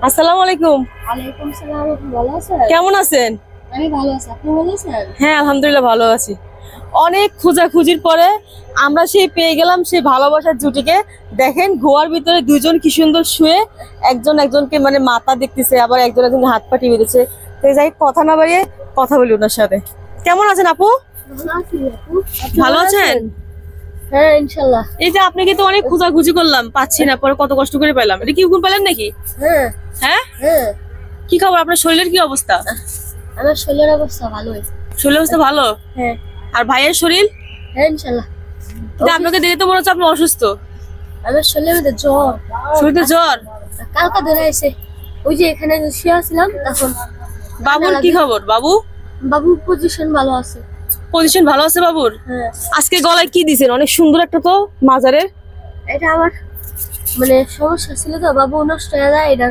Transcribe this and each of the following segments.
আসসালামু আলাইকুম। ওয়ালাইকুম সালাম। ভালো আছেন? কেমন আছেন? আমি ভালো আছি, আপনি ভালো আছেন? হ্যাঁ আলহামদুলিল্লাহ ভালো আছি। অনেক খোঁজাখুঁজির পরে আমরা সেই পেয়ে গেলাম সেই ভালোবাসার জুটিকে। দেখেন গোয়ার ভিতরে দুজন কি সুন্দর শুয়ে একজন একজনকে মানে মাথা দেখতেছে, আবার একজন একজনকে হাত পা টিপে দিচ্ছে। তো যাই কথা না বাড়িয়ে কথা বলি ওনার সাথে। কেমন আছেন আপু? ভালো আছি আপু। ভালো আছেন? হ্যাঁ ইনশাআল্লাহ। এই যে আপনাকে তো অনেক খোঁজাখুঁজি করলাম, পাচ্ছি না, পরে কত কষ্ট করে পেলাম। এটা কি উকুন পেলেন নাকি? হ্যাঁ হ্যাঁ হ্যাঁ। কি খবর, আপনার শরীরের কি অবস্থা? আমার শরীরের অবস্থা ভালোই। শরীরের অবস্থা ভালো? হ্যাঁ। আর ভাইয়ের শরীর? হ্যাঁ ইনশাআল্লাহ। কিন্তু আপনাকে দেখে তো মনে হচ্ছে আপনি অসুস্থ। আমার শরীরের মধ্যে জ্বর। শরীরে জ্বর? কালকা ধরে এসে ওই যে এখানে শুয়ে ছিলাম তখন। বাবুর কি খবর? বাবুর পজিশন ভালো আছে। পজিশন ভালো আছে বাবুর? হ্যাঁ। আজকে গলায় কি দিছেন? অনেক সুন্দর একটা তো মাজারের। এটা আমার মানে সমস্যা ছিল তো, বাবু নষ্ট হয়ে যায়, এটা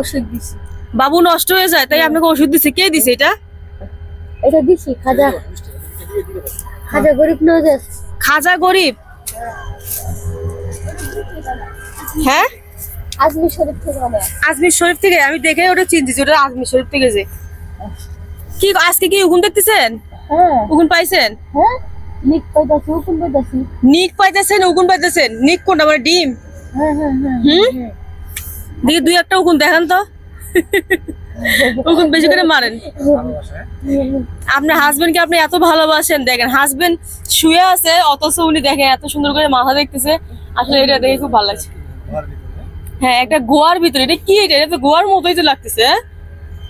ওষুধ দিছি। বাবু নষ্ট হয়ে যায় তাই আপনাকে ওষুধ দিছে? কে দিছে এটা? এটা দিছি খাজা গরিব নওয়াজ। খাজা গরিব? হ্যাঁ আজমির শরীফ থেকে আনা। আজমির শরীফ থেকে? আমি দেখে ওটা চিনতেছি, ওটা আজমির শরীফ থেকে। যে কি আজকে কি উকুন দেখতেছেন? হ্যাঁ উকুন পাইছেন? হ্যাঁ। নিক পাইতাছি, উকুন পাইতাছি। নিক পাইতেছেন, উকুন পাইতেছেন? নিক কোনটা, মানে ডিম? হ্যাঁ হ্যাঁ হ্যাঁ। দেখি দুই একটা উকুন দেখান তো। উকুন বেশি করে মারেন। আপনার হাজবেন্ডকে আপনি এত ভালোবাসেন, দেখেন হাজবেন্ড শুয়ে আছে অথচ উনি দেখেন এত সুন্দর করে মাথা দেখতেছে। আসলে এটা দেখে খুব ভালো লাগছে। হ্যাঁ একটা গোয়ার ভিতরে, এটা কি? এটা তো গোয়ার মতোই তো লাগতেছে।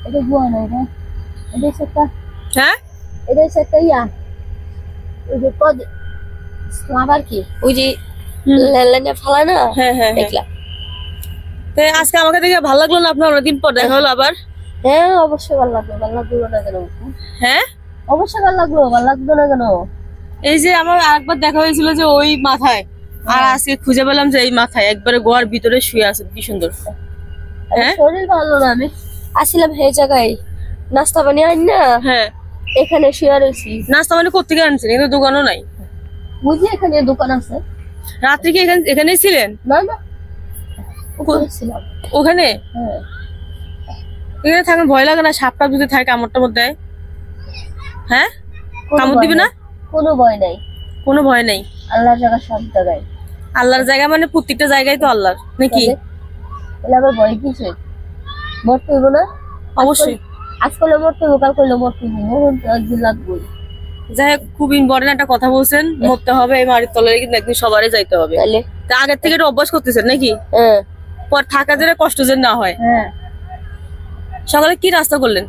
এটা গোয়া না, এটা একটা। হ্যাঁ এটা একটা ইয়া, ওই যে পদ আবার কি ওই যে লাইনে ফেলা না। হ্যাঁ হ্যাঁ দেখলা। তো আজকে আমাকে দেখে ভালো লাগলো না আপনার? অনেকদিন পর দেখা হলো আবার। হ্যাঁ অবশ্যই ভালো লাগলো। ভালো লাগলো না কেন? হ্যাঁ অবশ্যই ভালো লাগলো। ভালো লাগলো না কেন? এই যে আমার আরেকবার দেখা হয়েছিল যে ওই মাথায়, আর আজকে খুঁজে পেলাম যে এই মাথায় একবারে গোয়ার ভিতরে শুয়ে আছে, কি সুন্দর। হ্যাঁ শরীর ভালো না, আমি আসছিলাম এই জায়গায় নাস্তা পানি আন না। হ্যাঁ এখানে শুয়ে রয়েছি। নাস্তা মানে কোথেকে আনছেন? এখানে দোকানও নাই। বুঝলি এখানে দোকান আছে। রাত্রি কি এখানেই ছিলেন? না না ওখানে ছিলাম। ওখানে? হ্যাঁ। এখানে থাকেন, ভয় লাগে না? সাপটা যদি থাকে কামড়টা মধ্যে? হ্যাঁ কামড় দিবে না? কোনো ভয় নাই। কোনো ভয় নাই? আল্লাহর জায়গা সব জায়গায়। আল্লাহর জায়গা মানে প্রত্যেকটা জায়গায় তো আল্লাহর নাকি? তাহলে আবার ভয় কিসের? মরতে হইব না? অবশ্যই। আজ করলে মরতে হইব, কাল করলে মরতে হইব, মরণ তো একদিন লাগবেই। যাই হোক, খুব ইম্পর্টেন্ট একটা কথা বলছেন, মরতে হবে। এই মাটির তলায় কিন্তু একদিন সবারই যাইতে হবে। তাহলে তা আগের থেকে এটা অভ্যাস করতেছেন নাকি? হ্যাঁ পর থাকা যেন কষ্ট যেন না হয়। হ্যাঁ। সকালে কি নাস্তা করলেন?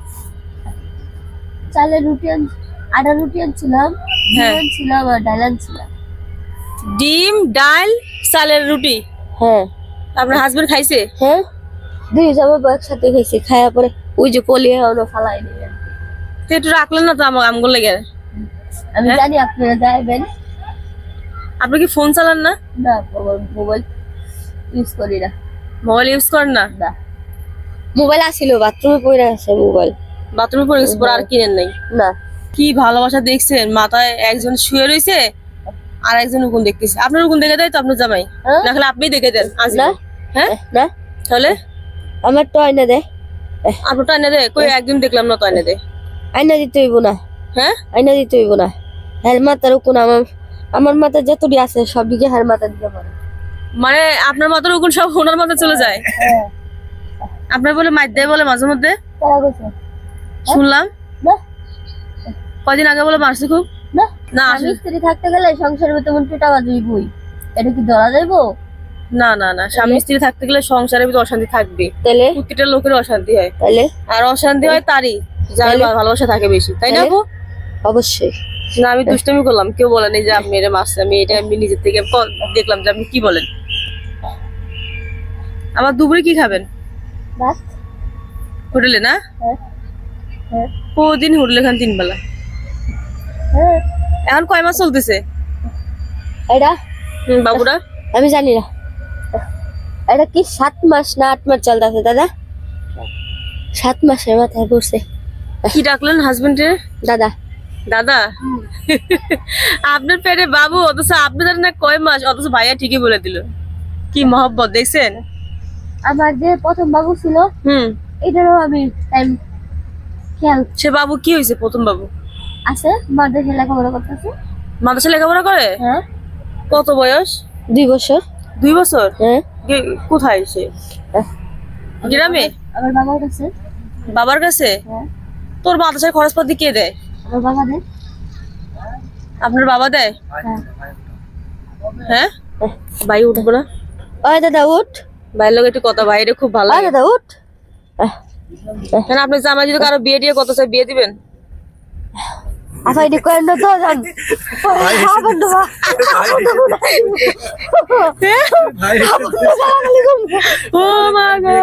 চালের রুটি আটা রুটি আনছিলাম, হ্যাঁ। আনছিলাম আর ডাল আনছিলাম। ডিম, ডাল, চালের রুটি? হ্যাঁ। আপনার হাজবেন্ড খাইছে? হ্যাঁ দুই জামা একসাথে খাইছি। খাওয়া পরে ওই যে কলিয়া হলো ফালাই দিলেন। তো একটু রাখলেন না তো আমগুলো লেগে? আমি জানি আপনারা যাইবেন। আপনি কি ফোন চালান না? না মোবাইল ইউজ করি না। মোবাইল ইউজ করেন না? না মোবাইল আসিল বাথরুমে পড়ে আছে। মোবাইল বাথরুমে পড়ে গেছে, পরে আর কিনেন নাই? না। কি ভালোবাসা দেখছেন, মাথায় একজন শুয়ে রয়েছে আর একজন উকুন দেখতেছে। আপনার উকুন দেখে দেয় তো আপনার জামাই? না হলে আপনি দেখে দেন? না হ্যাঁ না তাহলে আমার তো আয়না দেয়। আপনার তো আইনা দেয়? কই একদিন দেখলাম না তো আইনা দেয়। আয়না দিতে হইব না। হ্যাঁ আয়না দিতে হইব না। হ্যাঁ মাথার উকুন আমার মাথা যতটি আছে সব দিকে হ্যাঁ মাথা দিতে পারে। মানে আপনার মাথার উকুন সব ওনার মাথায় চলে যায়? আপনার বলে মাইর দেয় বলে মাঝে মধ্যে শুনলাম। না কয়দিন আগে বলে মারছে খুব। না না আমি স্ত্রী থাকতে গেলে সংসারের ভিতরে মন পিটা বাজুই। এটা কি ধরা যাইবো? না না না, স্বামী স্ত্রী থাকতে গেলে সংসারের ভিতরে অশান্তি থাকবে। তাহলে প্রত্যেকটা লোকের অশান্তি হয়। তাহলে আর অশান্তি হয় তারই যার ভালোবাসা থাকে বেশি, তাই না আপু? অবশ্যই। না আমি দুষ্টমি করলাম, কেউ বলেন যে আপনি এটা মারছেন। আমি এটা আমি নিজের থেকে দেখলাম যে আপনি কি বলেন। আবার দুপুরে কি খাবেন? হোটেলে? না প্রতিদিন হোটেলে খান 3 বেলা? এখন কয় মাস চলতেছে এটা বাবুরা? আমি জানি না। এটা কি 7 মাস না 8 মাস চলতেছে দাদা? 7 মাসের মাথায় পড়ছে। কি ডাকলেন হাজবেন্ডের? দাদা। দাদা? আপনার পেটে বাবু, অথচ আপনি জানেন না কয় মাস, অথচ ভাইয়া ঠিকই বলে দিল। কি মহব্বত দেখছেন। আমার যে প্রথম বাবু ছিল এটারও আমি টাইম খেয়াল সে বাবু কি হয়েছে? প্রথম বাবু আছে, মাদ্রাসা লেখাপড়া করতেছে। মাদ্রাসা লেখাপড়া করে? হ্যাঁ। কত বয়স? 2 বছর। 2 বছর? হ্যাঁ। কোথায় সে? গ্রামে? আমার বাবার কাছে। বাবার কাছে? হ্যাঁ। তোর মাদ্রাসার খরচপাতি কে দেয়? আমার বাবা দেয়। আপনার বাবা দেয়? হ্যাঁ। ভাই উঠবো না? ওই দাদা উঠ। ভাইয়ের লোক একটু কথা, ভাইরে খুব ভালো ওই লাগে। দাদা উঠ। কেন আপনি জামাই যদি কারো বিয়ে দিয়ে কত চাই বিয়ে দিবেন? আপা এটি করেন না তো জান। ও মা গো,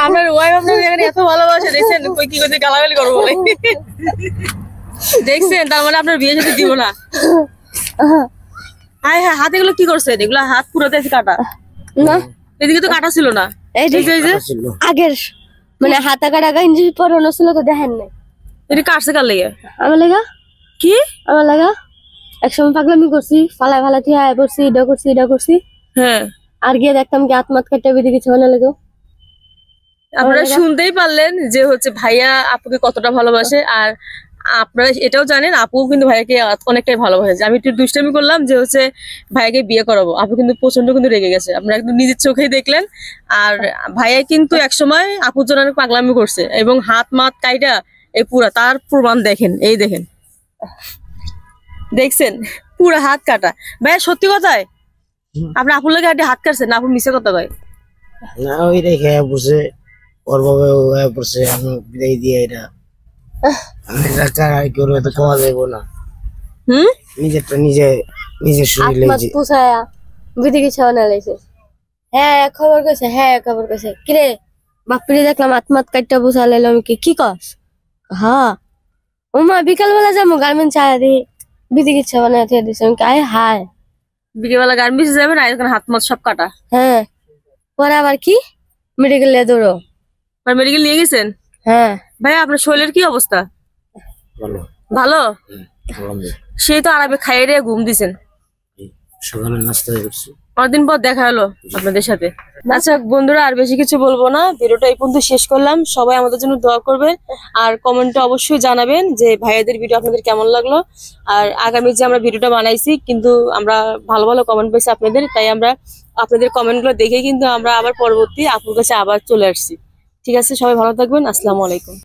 আমার ওয়াইফ আপনার এখানে এত ভালোবাসে দেখছেন, কই কি করতে গালাগালি করবো বলে দেখছেন। তার মানে আপনার বিয়ে যদি দিব না। হ্যাঁ হ্যাঁ, হাতে এগুলো কি করছেন? এগুলো হাত পুরোতে কাটা না, এদিকে তো কাটা ছিল না। এই যে আগের মানে হাতা কাটা গেঞ্জি পরানো ছিল তো দেখেন না। এটা কাটছে কার লেগে? আমার লাগা কি? আমার লাগা একসময় পাগলামি করছি, ফালাই ফালাই থেকে আয় করছি, এটা করছি। হ্যাঁ। আর গিয়ে দেখতাম কি আত্মাত কাটটা বেরিয়ে কিছু ভালো লাগে। আপনারা শুনতেই পারলেন যে হচ্ছে ভাইয়া আপুকে কতটা ভালোবাসে। আর আপনারা এটাও জানেন আপু কিন্তু ভাইয়াকে অনেকটাই ভালোবাসে। আমি একটু দুষ্টামি করলাম যে হচ্ছে ভাইয়াকে বিয়ে করাবো, আপু কিন্তু প্রচন্ড কিন্তু রেগে গেছে, আপনারা একদম নিজের চোখেই দেখলেন। আর ভাইয়া কিন্তু একসময় আপুর জন্য অনেক পাগলামি করছে এবং হাত মাত কাইটা এই পুরা তার প্রমাণ দেখেন, এই দেখেন, দেখছেন পুরা হাত কাটা। ভাইয়া সত্যি কথাই আপনি আপুর লাগে হাত কাটছেন না? আপু মিশে কথা কয় না, ওই রেখে বসে ওর বাবা বসে আমি বিদায় দিয়ে এটা কেউ তো কমা যাবো না। নিজেরটা নিজের শরীরে আত্মাত পুষায়া বিধি কিছু না লাইছে। হ্যাঁ খবর কইছে, হ্যাঁ খবর কইছে। কিরে বাপরে দেখলাম আত্মাত কাটটা পুষা লাইলো। আমি কি কস? হ্যাঁ ওমা বিকাল বেলা যাবো গার্মেন্টস আয়া দি বিধি কিছু বানায় দিয়ে দিছে। আমি আয় হায় বিকেলবেলা গার্মেন্টসে যাবেন আর এখানে হাত মাত সব কাটা। হ্যাঁ পরে আবার কি মেডিকেলে দৌড়ো। আর মেডিকেল নিয়ে গেছেন? হ্যাঁ। ভাই আপনার শরীরের কি অবস্থা? ভালো ভালো? আলহামদুলিল্লাহ। সেই তো আরামে খাইয়ে রে ঘুম দিছেন। সকালে নাস্তা করছি। অনেকদিন পর দেখা হলো আপনাদের সাথে। আচ্ছা বন্ধুরা, আর বেশি কিছু বলবো না, ভিডিওটা এই পর্যন্ত শেষ করলাম। সবাই আমাদের জন্য দোয়া করবেন আর কমেন্টে অবশ্যই জানাবেন যে ভাইয়াদের ভিডিও আপনাদের কেমন লাগলো। আর আগামী যে আমরা ভিডিওটা বানাইছি কিন্তু আমরা ভালো ভালো কমেন্ট পেয়েছি আপনাদের, তাই আমরা আপনাদের কমেন্টগুলো দেখে কিন্তু আমরা আবার পরবর্তী আপুর কাছে আবার চলে আসছি। ঠিক আছে, সবাই ভালো থাকবেন। আসসালামু আলাইকুম।